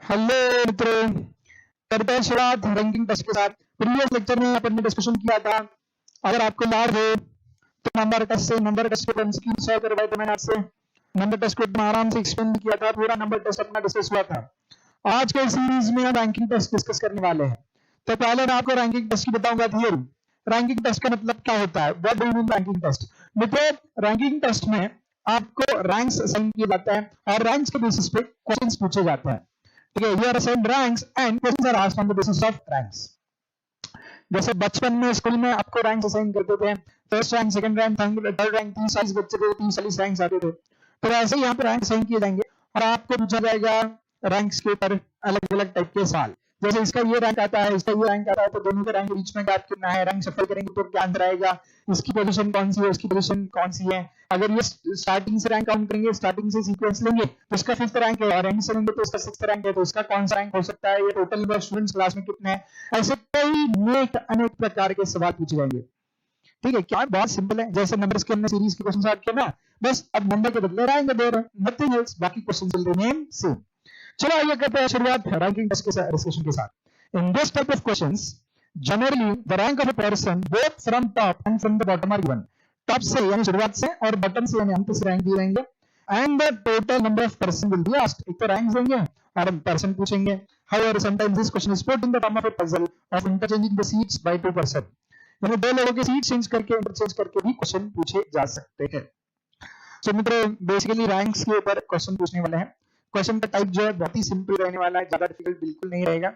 Hello मित्रों, करते हैं शुरुआत रैंकिंग टेस्ट के साथ। प्रीवियस लेक्चर में अपन ने डिस्कशन किया था, अगर आपको याद हो तो नंबर टेस्ट के स्क्रीन शॉट करवाए थे मैंने आपसे। नंबर टेस्ट को इतना आराम से एक्सप्लेन किया था, पूरा नंबर टेस्ट अपना डिस्कस हुआ था। आज के सीरीज में हम रैंकिंग टेस्ट डिस्कस करने वाले हैं। तो पहले मैं आपको रैंकिंग टेस्ट की बताऊंगा थियरी। रैंकिंग टेस्ट का मतलब क्या होता है, what do you mean ranking test. मित्रों, रैंकिंग टेस्ट में आपको रैंक्स असाइन किए जाते हैं और रैंक्स के बेसिस पे क्वेश्चंस पूछे जाते हैं। ठीक है, you are assigned ranks and questions are asked on the basis of ranks. जैसे बचपन में स्कूल में आपको रैंक असाइन करते थे, first rank, second rank, third rank, 30 बच्चे थे, 30 रैंक्स आते थे। तो ऐसे ही यहाँ पे रैंक असाइन किए जाएंगे और आपको पूछा जाएगा रैंक्स के ऊपर अलग अलग टाइप के सवाल। जैसे इसका ये रैंक आता है, इसका ये रैंक आता है, तो दोनों के रैंक के बीच में गैप कितना है, रैंक शफल करेंगे तो क्या आंसर आएगा, इसकी पोजीशन कौन सी है, उसकी पोजीशन कौन सी है। अगर ये स्टार्टिंग से रैंक काउंट करेंगे, स्टार्टिंग से सीक्वेंस लेंगे तो इसका 5th रैंक है, और एंड से लेंगे तो इसका 6th रैंक है, तो इसका कौन सा रैंक हो सकता है, ये total number of students class में कितने हैं। ऐसे कई अनेक प्रकार के सवाल पूछे जाएंगे। ठीक है, क्या बहुत सिंपल है, जैसे नंबर्स के हमने सीरीज के क्वेश्चन सॉल्व किया ना, बस अब नंबर के बदले रैंक दे रहे हैं, नथिंग एल्स, बाकी क्वेश्चन विल रिमेन सेम। चलो आइए करते हैं शुरुआत रैंकिंग टेस्ट के डिस्कशन के साथ। In this type of questions, generally the rank of a person both from top and from the bottom are given. Top से यानी शुरुआत से और बॉटम से यानी अंत से रैंक दिए जाएंगे। And the total number of person will be asked. एक तो रैंक देंगे और पर्सन पूछेंगे। However, sometimes this question is put in the form of a puzzle of interchanging the seats by 2 person. यानी दो लोगों के सीट चेंज करके, इंटरचेंज करके भी क्वेश्चन पूछे जा सकते हैं। तो मित्रों, बेसिकली रैंक्स के ऊपर क्वेश्चन पूछने वाले हैं। क्वेश्चन का टाइप जो है बहुत ही सिंपल रहने वाला है, ज्यादा डिफिकल्ट बिल्कुल नहीं रहेगा।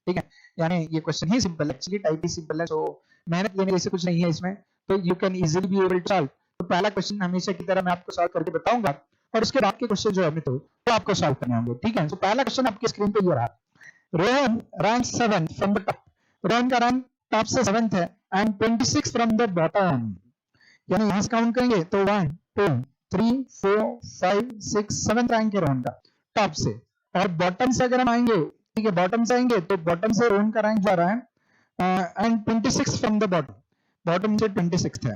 ठीक है, यानी ये क्वेश्चन ही सिंपल है, एक्चुअली टाइप ही सिंपल है, तो मेहनत लेने जैसे कुछ नहीं है इसमें, तो you can easily be able to solve. तो पहला क्वेश्चन हमेशा की तरह मैं आपको सॉल्व करके बताऊंगा और उसके बाद के क्वेश्चन जो है मित्रों वो आपको सॉल्व करने होंगे। ठीक है, तो पहला क्वेश्चन आपके स्क्रीन पे ये रहा। Rohan rank 7 from the top. Rohan का रैंक टॉप से 7th है एंड 26 फ्रॉम द बॉटम। यानी यहां से काउंट करेंगे तो 1 2 3 4 5 6 7th रैंक है रोहन का टॉप से। और बॉटम से अगर हम आएंगे, ठीक है, बॉटम से आएंगे तो बॉटम से रोहन का रैंक जा रहा है and 26 from the bottom, bottom से 26 है।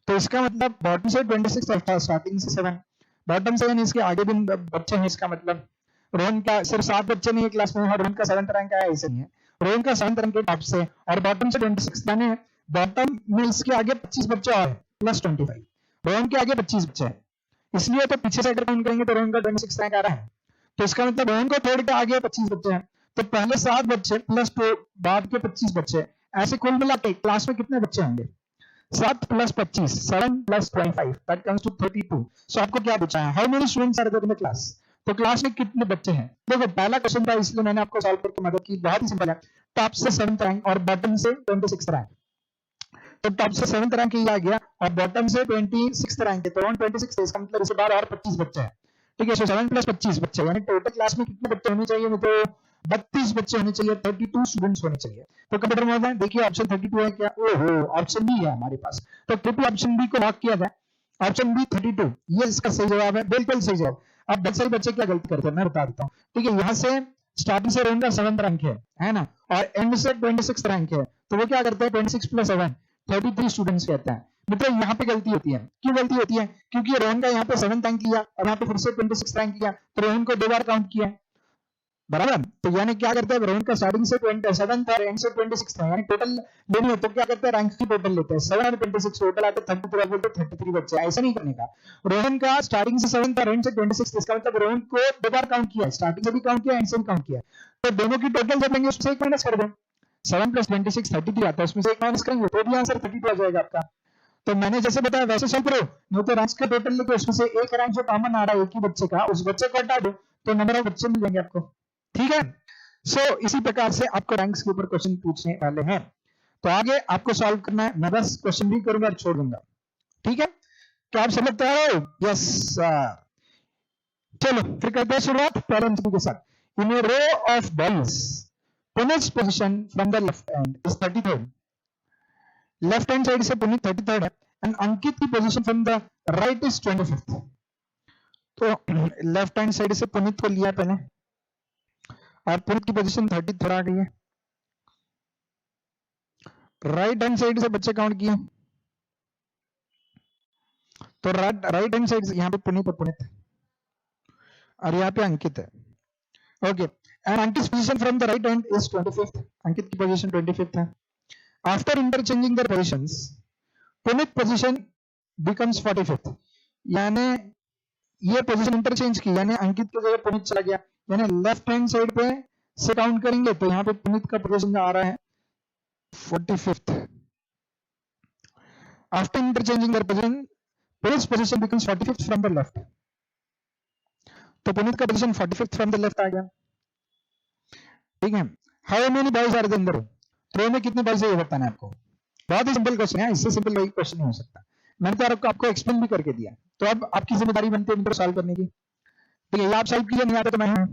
तो इसका मतलब बॉटम से 26 था, स्टार्टिंग से 7, बॉटम से यानी इसके आगे भी बच्चे हैं। इसका मतलब रोहन का सिर्फ 7 बच्चे नहीं है क्लास में, रोहन का 7th रैंक आया, ऐसे नहीं है। रोहन का 7th रैंक है टॉप से और बॉटम से 26, यानी बॉटम में इसके आगे 25 बच्चे और प्लस 25, रोहन के आगे 25 बच्चे हैं। इसलिए तो पीछे से अगर काउंट करेंगे तो रोहन का 26 रैंक आ रहा है। तो इसका मतलब रोहन को थोड़े के आगे 25 बच्चे हैं, तो पहले 7 बच्चे प्लस बाद के 25 बच्चे, ऐसे कुल मिला के क्लास में कितने बच्चे होंगे? 7 plus 25, 7 plus 25, that comes to 32। So आपको क्या पूछा है, how many students are there in the class. तो क्लास में कितने बच्चे हैं? देखो पहला क्वेश्चन था इसलिए मैंने आपको सॉल्व करके मदद की, बहुत ही सिंपल है। टॉप से 7th रैंक और बॉटम से 26th रैंक, तो टॉप से 7th रैंक ही आ गया और बॉटम से 26th रैंक है, तो 26 है, इसका मतलब इसे बार और 25 बच्चे हैं। ठीक है, सो 7 प्लस 25 बच्चे, यानी टोटल क्लास में कितने बच्चे होने चाहिए? तो 32 बच्चे होने चाहिए, 32 स्टूडेंट्स होने चाहिए। तो कंप्यूटर में देखिए ऑप्शन 32 है क्या? ओहो, ऑप्शन बी है हमारे पास, तो कृपया ऑप्शन बी को लॉक किया जाए। ऑप्शन बी 32, ये इसका सही जवाब है, बिल्कुल सही जवाब। अब बहुत सारे बच्चे क्या गलती करते हैं मैं बता देता हूँ। ठीक है, यहाँ से स्टार्टिंग से रोहन का 7th रैंक है ना, और एंड से 26th रैंक है, तो वो क्या करते हैं 26 प्लस 7 33 स्टूडेंट्स कहते हैं। मतलब यहाँ पे गलती होती है, क्यों गलती होती है? क्योंकि रोहन का यहाँ पे 7th रैंक लिया और यहाँ पे फिर से 26 रैंक लिया, तो रोहन को 2 बार काउंट किया, बराबर। तो यानी क्या करते हैं, रोहन का स्टार्टिंग से 27 और एंड से 26 था, यानी टोटल लेनी है तो क्या करते हैं, रैंक की टोटल लेते हैं, 7 और 26 टोटल आते हैं 33, बोलते 33 बच्चे। ऐसा नहीं करने का, रोहन का स्टार्टिंग से 7 और एंड से 26, इसका मतलब रोहन को 2 बार काउंट किया, स्टार्टिंग से भी काउंट किया, एंड से भी काउंट किया, तो दोनों की टोटल जब लेंगे उससे एक माइनस कर दें। 7 प्लस 26 33 आता है, उसमें से एक माइनस करेंगे तो भी आंसर 32 आ जाएगा आपका। तो मैंने जैसे बताया वैसे सॉल्व करो, नहीं तो रैंक्स का टोटल लेके उसमें से एक रैंक जो कॉमन आ रहा है एक ही बच्चे का, उस बच्चे को हटा दो तो नंबर ऑफ बच्चे मिल जाएंगे आपको। ठीक है, सो इसी प्रकार से आपको रैंक्स के ऊपर क्वेश्चन पूछने वाले हैं। तो आगे आपको सॉल्व करना है, मैं बस क्वेश्चन भी करूंगा और छोड़ दूंगा। ठीक है, क्या आप समझ तैयार हो? Yes sir. चलो फिर करते हैं शुरुआत पहले एमसीक्यू के साथ। In a row of boys, पुनीत's position from the left hand is 33rd, left hand side से पुनीत 33rd है एंड अंकित की position from the right is 25th। तो लेफ्ट हैंड साइड से पुनीत को लिया पहले और पुनीत की पोजीशन 33rd आ गई है। राइट हैंड साइड से बच्चे काउंट किए, तो राइट हैंड साइड से यहाँ पे पुनीत और पुनीत और यहाँ पे अंकित है। Okay, and Ankit's position from the right hand is 25th. Ankit की position 25th है. After interchanging their positions, Punit position becomes 45th. यानी ये पोजीशन इंटरचेंज की, यानी अंकित की जगह पुनीत चला गया, यानी लेफ्ट हैंड साइड पे से काउंट करेंगे तो यहाँ पे पुनीत का पोजीशन आ रहा है 45th. After interchanging their position, पुनीत's position becomes 45th from the left. तो पुनीत का position 45th from the left आ गया. ठीक है. How many boys are there in the room? Row में कितने बॉयज है ये बताना है आपको. बहुत ही सिंपल क्वेश्चन है, इससे सिंपल कोई क्वेश्चन नहीं हो सकता. मैंने तो आपको एक्सप्लेन भी करके दिया, तो अब आपकी जिम्मेदारी बनती है इनको सॉल्व करने की. ठीक है, आप सॉल्व कीजिए, नहीं आता तो मैं हूं,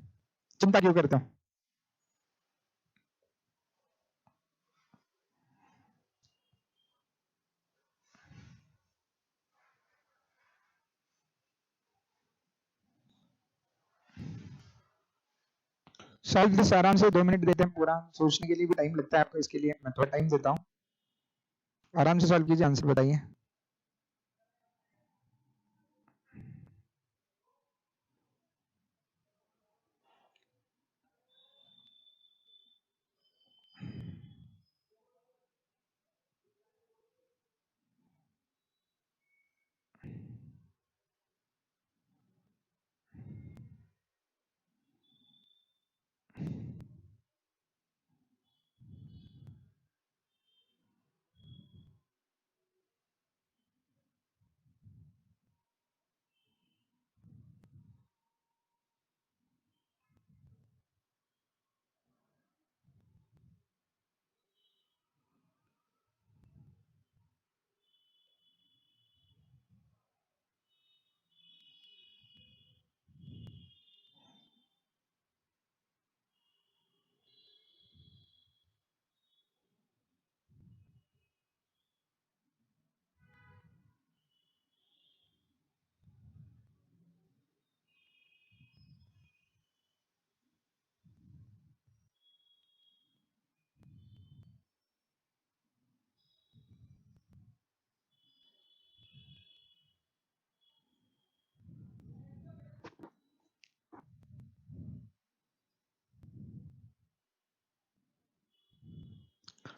चिंता क्यों करता हूं. सॉल्व दिस आराम से 2 मिनट देते हैं, पूरा सोचने के लिए भी टाइम लगता है आपको, इसके लिए मैं थोड़ा टाइम देता हूं. आराम से सॉल्व कीजिए, आंसर बताइए.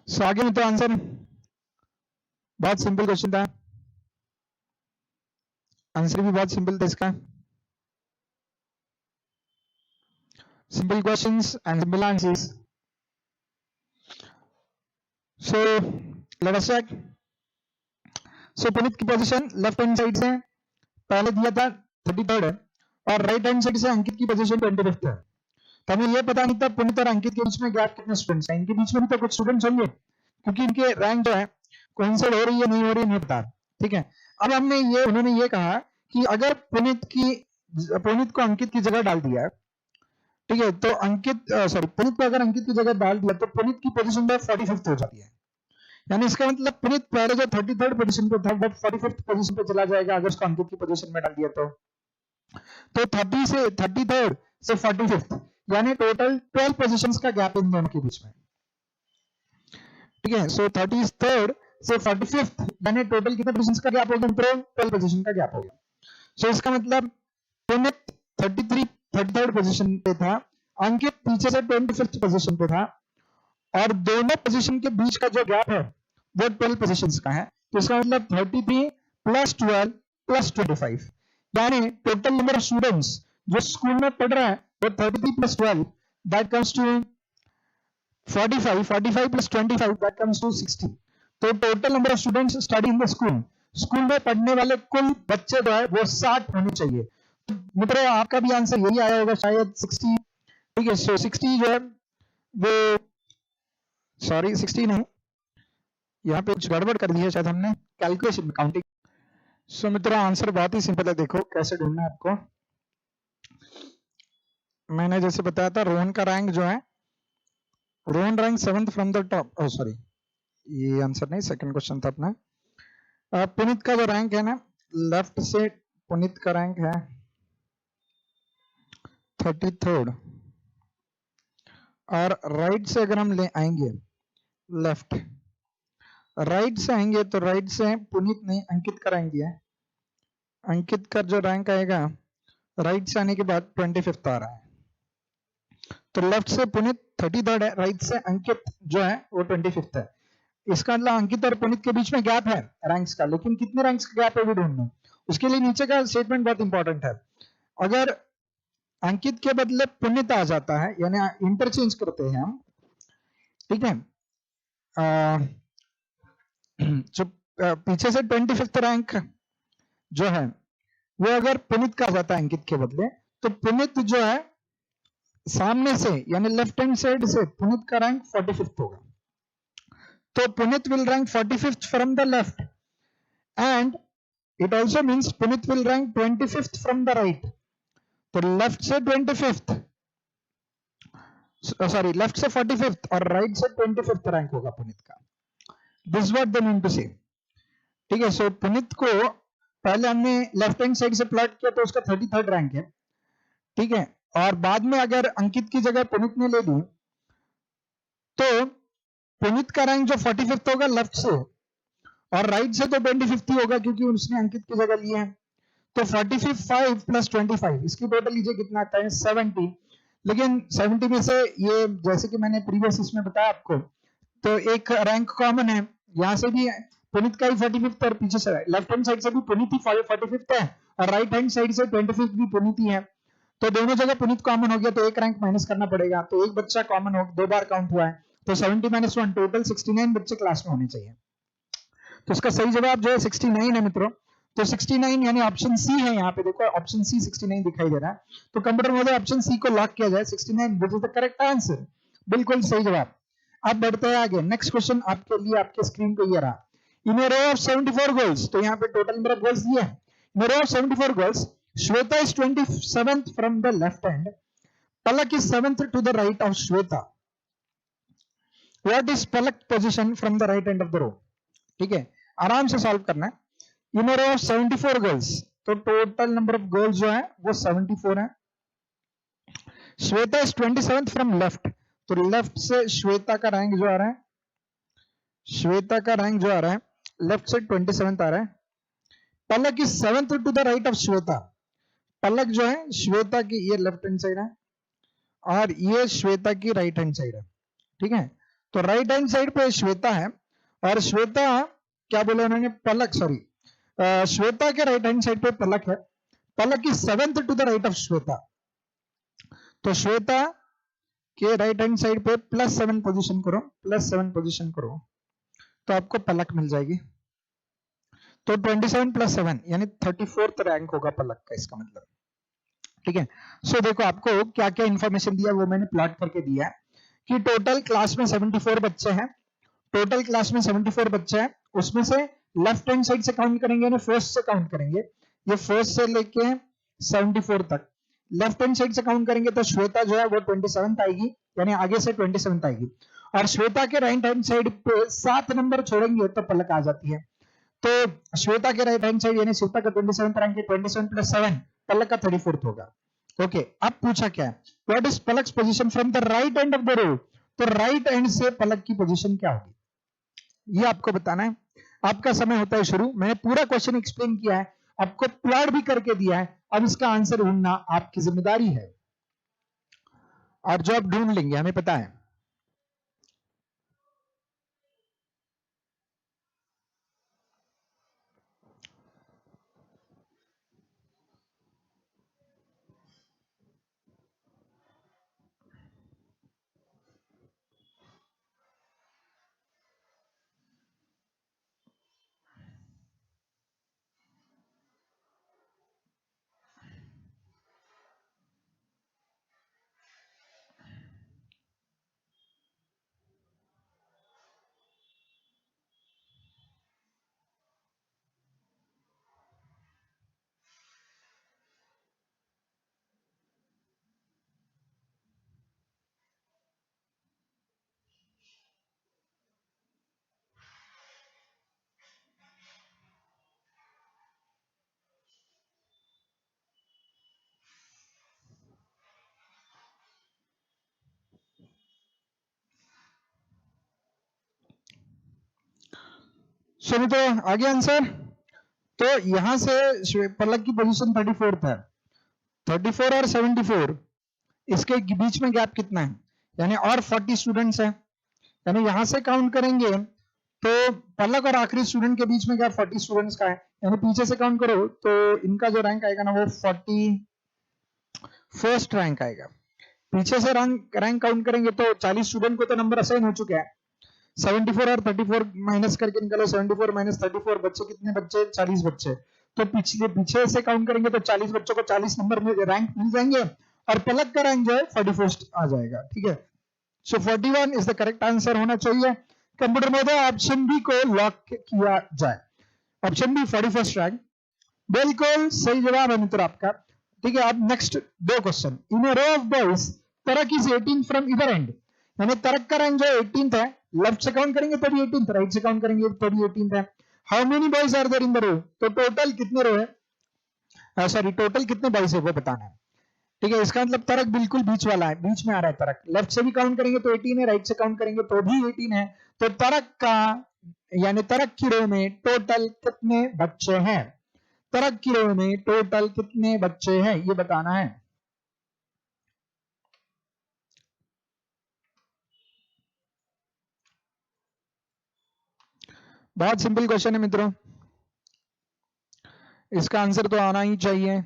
सो आगे में तो आंसर बहुत सिंपल क्वेश्चन था, आंसर भी बहुत सिंपल था इसका. Simple questions and simple answers. So let us check. So Puneet की पोजीशन लेफ्ट हैंड साइड से पहले दिया था 33rd है, और राइट हैंड साइड से अंकित की पोजीशन 25th है. तो हमें ये पता नहीं था पुनीत और अंकित के बीच में गैप कितने स्टूडेंट्स हैं. इनके बीच में भी तो कुछ स्टूडेंट्स होंगे, क्योंकि इनके रैंक जो है कोइंसाइड हो रही है नहीं हो रही नहीं पता. ठीक है. अब उन्होंने ये कहा कि अगर पुनीत को अंकित की जगह डाल दिया, ठीक है, तो पुनीत को अगर अंकित की जगह डाल दिया तो पुनीत की पोजीशन 45th हो जाती है. यानी इसका मतलब पुनीत पहले जो 33rd पोजीशन पे था वो 45th पोजीशन पे चला जाएगा अगर उसको अंकित की पोजीशन में डाल दिया तो 30 से 33rd से 45th, यानी टोटल 12 पोजीशंस का गैप इन दोनों के बीच में. ठीक है. सो 33rd से 45th यानी टोटल कितने पोजीशंस का गैप होगा? 12 पोजीशन का गैप होगा. सो इसका मतलब पुनीत 33rd पोजीशन पे था, अंकित पीछे से 25th पोजीशन पे था, और दोनों पोजीशन के बीच का जो गैप है वो 12 पोजीशंस का है. तो इसका मतलब 33 प्लस 12 प्लस 25, यानी टोटल नंबर ऑफ स्टूडेंट्स जो स्कूल में पढ़ रहा है वो 33 plus 12 that comes to 45, 45 plus 25 that comes to 60. तो total number of students study in the school में पढ़ने वाले कुल बच्चे जो है वो 60 होने चाहिए. मित्रों आपका भी आंसर यही आया होगा शायद 60. ठीक है. सो 60 जो है वो, सॉरी 60 नहीं, यहाँ पे कुछ गड़बड़ कर दी है शायद हमने कैलकुलेशन में, काउंटिंग. सो मित्रों आंसर बहुत ही सिंपल है. देखो कैसे ढूंढना है आपको. मैंने जैसे बताया था रोहन का रैंक जो है, Rohan rank 7th from the top. O sorry, ये आंसर नहीं, सेकंड क्वेश्चन था अपना. पुनीत का जो रैंक है ना, लेफ्ट से पुनीत का रैंक है 33rd, और राइट से अगर हम ले आएंगे, लेफ्ट राइट से आएंगे तो राइट से पुनीत नहीं अंकित का रैंक दिया है. अंकित का जो रैंक आएगा राइट से आने के बाद 25th आ रहा है. तो लेफ्ट से पुनीत 33rd है, राइट से अंकित जो है वो 25th है। इसका मतलब अंकित और पुनीत के बीच में गैप है रैंक्स का, लेकिन कितने रैंक्स का गैप है वो ढूंढना। उसके लिए नीचे का स्टेटमेंट बहुत इंपॉर्टेंट है। अगर अंकित के बदले पुनीत आ जाता है, यानी इंटरचेंज करते हैं हम, ठीक है, जो पीछे से 25th रैंक जो है वो अगर पुनीत का आ जाता है अंकित के बदले, तो पुनीत जो है सामने से यानी लेफ्ट हैंड साइड से पुनीत का रैंक 45th होगा। तो Puneet will rank 45th from the left and it also means Puneet will rank 25th from the right. तो लेफ्ट से 25th, सॉरी लेफ्ट से 45th और राइट से 25th रैंक होगा पुनीत का। This what they mean to say, ठीक है। सो पुनीत को पहले हमने लेफ्ट हैंड साइड से प्लॉट किया तो उसका 33rd रैंक है, ठीक है, और बाद में अगर अंकित की जगह पुनीत ने ले ली तो पुनीत का रैंक जो 45th होगा लेफ्ट से, और राइट से तो 25th ही होगा क्योंकि उसने अंकित की जगह ली है। तो 45 प्लस 25, इसकी टोटल लीजिए कितना आता है 70। लेकिन 70 में से ये जैसे कि मैंने प्रीवियस इसमें बताया आपको, तो एक रैंक कॉमन है, यहां से भी पुनीत का ही 45th और पीछे से लेफ्ट हैंड साइड से भी पुनीत ही 45th है और राइट हैंड साइड से 25th भी पुनीत ही है। तो दोनों जगह पुनीत कॉमन हो गया तो एक रैंक माइनस करना पड़ेगा, तो एक बच्चा कॉमन हो, 2 बार काउंट हुआ है, तो 70 - 1 टोटल 69 बच्चे क्लास में होने चाहिए। तो इसका सही जवाब जो है 69 है मित्रों। तो 69 यानी ऑप्शन सी है, यहाँ पे देखो ऑप्शन सी 69 दिखाई दे रहा है। तो कंप्यूटर मोड ऑप्शन सी को लॉक किया जाए, 69 which is the correct answer, बिल्कुल सही जवाब। अब बढ़ते हैं आगे, नेक्स्ट क्वेश्चन आपके लिए आपके स्क्रीन पे ये रहा। In a row of 74 goals, तो यहाँ पे टोटल नंबर ऑफ गोल्स दिए हैं। In a row of 74 goals, Shweta is 27th from the left hand, Palak is 7th to the right of Shweta. What is Palak's position from the right hand of the row? ठीक है, आराम से solve करना है। इन a row of 74 girls, तो total number of girls जो है वो 74 है। Shweta is 27th from left, तो लेफ्ट से श्वेता का रैंक जो आ रहा है, श्वेता का रैंक जो आ रहा है लेफ्ट से 27th आ रहा है। Palak is 7th to the right of Shweta, Palak जो है श्वेता की ये लेफ्ट हैंड साइड है और ये श्वेता की राइट हैंड साइड है, ठीक है। तो राइट हैंड साइड पे श्वेता है और श्वेता क्या बोले उन्होंने, पलक, सॉरी श्वेता के राइट हैंड साइड पे पलक है। पलक की 7th to the right of Shweta, तो श्वेता के राइट हैंड साइड पे +7 पोजीशन करो, +7 पोजीशन करो तो आपको पलक मिल जाएगी। तो 27 + 7 यानी 34th रैंक होगा पलक का, इसका मतलब, ठीक है। सो देखो आपको क्या क्या इंफॉर्मेशन दिया वो मैंने प्लॉट करके दिया है कि टोटल क्लास में 74 बच्चे हैं, टोटल क्लास में 74 बच्चे हैं, उसमें से लेफ्ट हैंड साइड से काउंट करेंगे यानी फर्स्ट से काउंट करेंगे, ये फर्स्ट से लेके 74 तक। लेफ्ट हैंड साइड से काउंट करेंगे तो श्वेता जो है वो 27th आएगी, यानी आगे से 27th आएगी, और श्वेता के राइट हैंड साइड पे 7 नंबर छोड़ेंगे तो पलक आ जाती है। तो श्वेता के राइट हैंड साइड यानी श्वेता का 27th रैंक है, 27 + 7 पलक का 34th होगा। ओके, अब पूछा क्या है, what is Palak's position from the right end of the row, तो राइट एंड से पलक की पोजीशन क्या होगी ये आपको बताना है। आपका समय होता है शुरू, मैंने पूरा क्वेश्चन एक्सप्लेन किया है, आपको प्लॉट भी करके दिया है, अब इसका आंसर ढूंढना आपकी जिम्मेदारी है और जो आप ढूंढ लेंगे हमें पता है। सुनो तो आगे आंसर, तो यहां से पलक की पोजीशन 34th है, 34 और 74 इसके बीच में गैप कितना है, यानी और 40 स्टूडेंट्स हैं, यानी यहां से काउंट करेंगे तो पलक और आखिरी स्टूडेंट के बीच में गैप 40 स्टूडेंट्स का है, यानी पीछे से काउंट करो तो इनका जो रैंक आएगा ना वो 41st रैंक आएगा। पीछे से रैंक काउंट करेंगे तो 40 स्टूडेंट को तो नंबर असाइन हो चुके हैं, 74 और 34 माइनस करके निकालो, 74 माइनस 34 बच्चे कितने बच्चे, 40 बच्चे। तो पीछे से काउंट करेंगे तो 40 बच्चों को 40 नंबर में रैंक मिल जाएंगे और पलक का रैंक जो है 41st आ जाएगा। ठीक है, सो 41 इज द करेक्ट आंसर होना चाहिए। कंप्यूटर महोदय ऑप्शन बी को लॉक किया जाए, ऑप्शन बी 41st रैंक बिल्कुल सही जवाब है मित्र आपका। ठीक है, अब नेक्स्ट दो question. In row of boys Tarak is 18 from either end, यानी तरक का रैंक जो 18th है, लेफ्ट से काउंट करेंगे तो भी 18th, राइट से काउंट करेंगे तो भी 18th है। How many boys are there in the row, तो टोटल कितने रो है, सॉरी टोटल कितने बॉयज है वो बताना है। ठीक है, इसका मतलब तरक बिल्कुल बीच वाला है, बीच में आ रहा है तरक, लेफ्ट से भी काउंट करेंगे तो 18 है, राइट से काउंट करेंगे तो भी 18 है। तो तरक का यानी तरक की रो में टोटल कितने बच्चे हैं, तरक की रो में टोटल कितने बच्चे हैं ये बताना है। बहुत सिंपल क्वेश्चन है मित्रों, इसका आंसर तो आना ही चाहिए।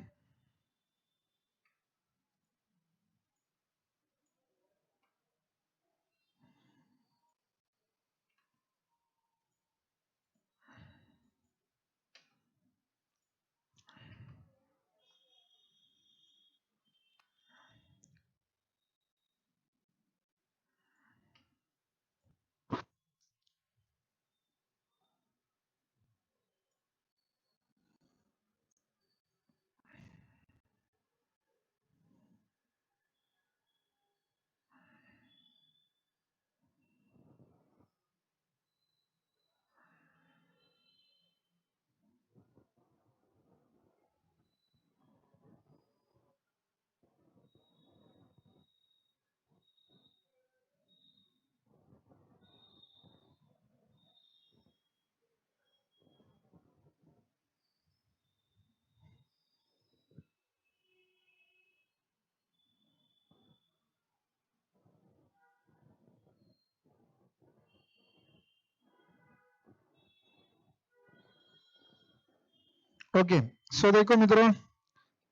ओके, सो देखो मित्रों,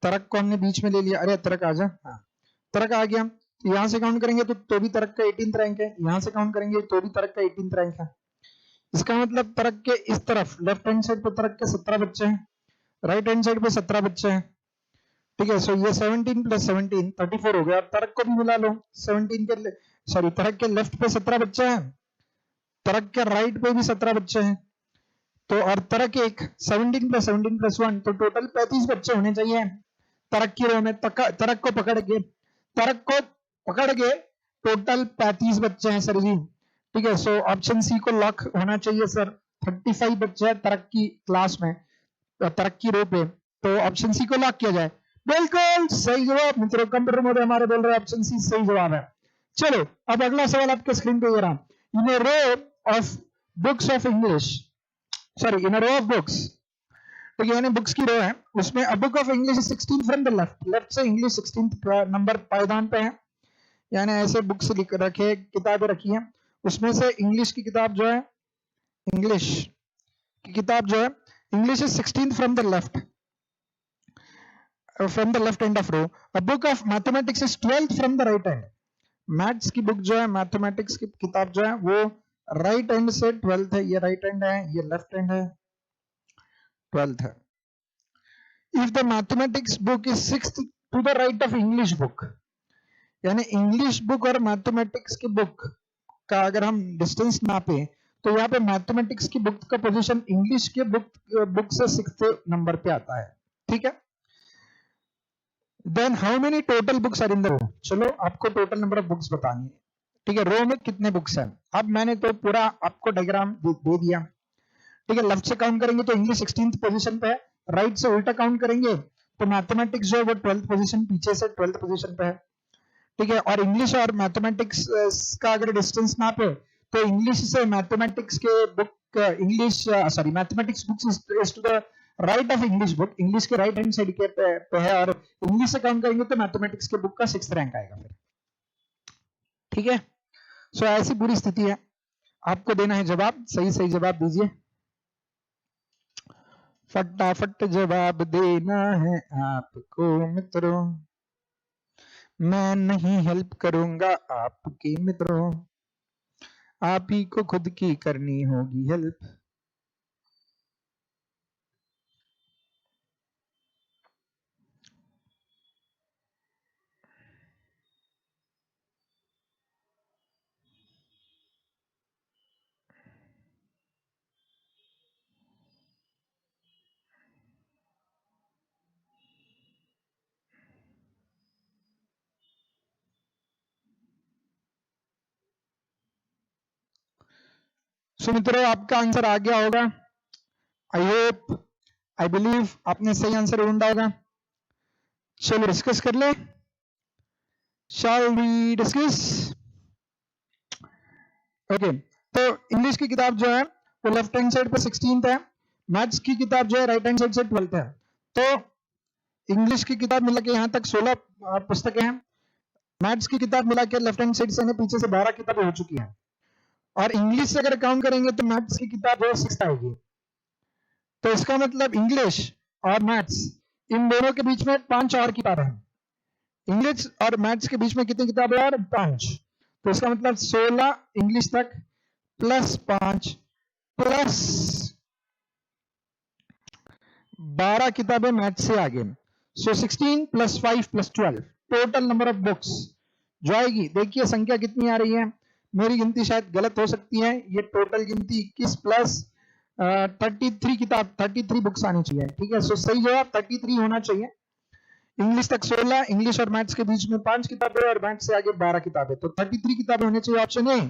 तरक को हमने बीच में ले लिया, अरे तरक आ जा, हाँ तरक आ गया, तो यहां से काउंट करेंगे तो भी तरक का 18th रैंक है, यहां से काउंट करेंगे तो भी तरक का 18th रैंक है। इसका मतलब तरक के इस तरफ लेफ्ट हैंड साइड पे तरक के 17 बच्चे हैं, राइट हैंड साइड पे 17 बच्चे हैं। ठीक है, सो ये 17 प्लस 17 34 हो गया, और तरक को भी मिला लो, 17 के सॉरी तरक के लेफ्ट पे 17 बच्चे हैं, तरक के राइट पे भी 17 बच्चे हैं, तो और तरक एक 17 प्लस 17 प्लस 1 तो टोटल 35 बच्चे होने चाहिए तरक की रो में। तरक को पकड़ के टोटल 35 बच्चे हैं सर जी। ठीक है, सो ऑप्शन सी को लॉक होना चाहिए सर, 35 बच्चे हैं तरक की क्लास में, तरक की रो पे, तो ऑप्शन सी को लॉक किया जाए। बिल्कुल सही जवाब मित्रों, कंप्यूटर मोड हमारे बोल रहे हैं ऑप्शन सी सही जवाब है। चलो अब अगला सवाल आपके स्क्रीन पे ये रहा, in a row of books of English, sorry in a row of books, तो यानी बुक्स की रो है, उसमें a book of English 16 from the left, left से इंग्लिश 16th नंबर पायदान पे है, यानी ऐसे बुक्स लिख रखे किताबें रखी हैं, उसमें से इंग्लिश की किताब जो है, इंग्लिश की किताब जो है, English is 16th from the left, from the left end of row. A book of mathematics is 12th from the right end, maths की बुक जो है, मैथमेटिक्स की किताब जो है वो राइट एंड से 12th है, ये राइट एंड है, ये लेफ्ट एंड है, 12th है। If the mathematics book is 6th to the right of English book, यानी इंग्लिश बुक और मैथमेटिक्स की बुक का अगर हम डिस्टेंस नापे तो यहाँ पे मैथमेटिक्स की बुक का पोजीशन इंग्लिश के बुक से 6th नंबर पे आता है। ठीक है, then how many total books are in the row, चलो आपको टोटल नंबर ऑफ बुक्स बतानी है। ठीक है, रो में कितने बुक्स हैं, अब मैंने तो पूरा आपको डायग्राम दे दिया। ठीक है, लेफ्ट से काउंट करेंगे तो इंग्लिश 16th पोजीशन पे है, राइट से उल्टा काउंट करेंगे तो मैथमेटिक्स जो है वो 12th पोजीशन पीछे से 12th पोजीशन पे है। ठीक है, और इंग्लिश और मैथमेटिक्स का अगर डिस्टेंस नापे तो इंग्लिश से मैथमेटिक्स के book English sorry mathematics books is to the right of English book, English के राइट हैंड साइड के पे है, और इंग्लिश से काउंट करेंगे तो मैथमेटिक्स के बुक का 6th रैंक आएगा फिर। ठीक है, सो ऐसी पूरी स्थिति है, आपको देना है जवाब, सही सही जवाब दीजिए, फटाफट जवाब देना है आपको मित्रों, मैं नहीं हेल्प करूंगा आपके मित्रों, आप ही को खुद की करनी होगी हेल्प। सो मित्रों आपका आंसर आ गया होगा, आई होप, आई बिलीव आपने सही आंसर ढूंढा होगा। चलो डिस्कस कर ले, शैल वी डिस्कस। ओके, तो इंग्लिश की किताब जो है वो लेफ्ट हैंड साइड पे 16th है, मैथ्स की किताब जो है राइट हैंड साइड से 12th है। तो इंग्लिश की किताब मिला के यहाँ तक 16 पुस्तकें हैं, मैथ्स की किताब मिला के लेफ्ट हैंड साइड से पीछे से 12 किताबें हो चुकी हैं, और इंग्लिश से अगर काउंट करेंगे तो मैथ्स की किताब जो 6th आएगी। तो इसका मतलब इंग्लिश और मैथ्स इन दोनों के बीच में 5 और किताबें हैं, इंग्लिश और मैथ्स के बीच में कितनी किताबें और 5, तो इसका मतलब 16 इंग्लिश तक प्लस 5 प्लस 12 किताबें मैथ्स से आगे, सो 16 + 5 + 12 टोटल नंबर ऑफ बुक्स जो आएगी। देखिए संख्या कितनी आ रही है, मेरी गिनती शायद गलत हो सकती है, ये टोटल गिनती 21 + 33 किताब 33 बुक्स आनी चाहिए। ठीक है, सो सही जवाब 33 होना चाहिए। इंग्लिश तक 16, इंग्लिश और मैथ्स के बीच में 5 किताबें और मैथ्स से आगे 12 किताबें, तो 33 किताबें होनी चाहिए, ऑप्शन ए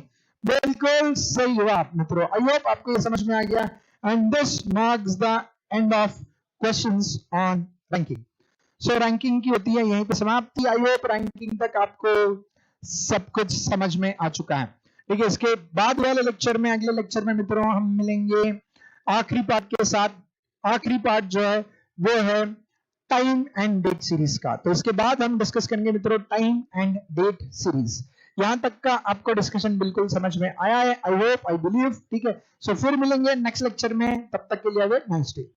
बिल्कुल सही जवाब मित्रों। आई होप आपको ये समझ में आ गया, and this marks the end of questions on ranking. So ranking की होती है यहीं पे समाप्ति। आई होप रैंकिंग तक आपको सब कुछ समझ में आ चुका है। ठीक है, इसके बाद वाले लेक्चर में, अगले लेक्चर में मित्रों हम मिलेंगे आखिरी पार्ट के साथ। आखिरी पार्ट जो है वो है टाइम एंड डेट सीरीज का, तो इसके बाद हम डिस्कस करेंगे मित्रों टाइम एंड डेट सीरीज। यहां तक का आपको डिस्कशन बिल्कुल समझ में आया है, आई होप, आई बिलीव। ठीक है, सो फिर मिलेंगे नेक्स्ट लेक्चर में, तब तक के लिए नाइस डे।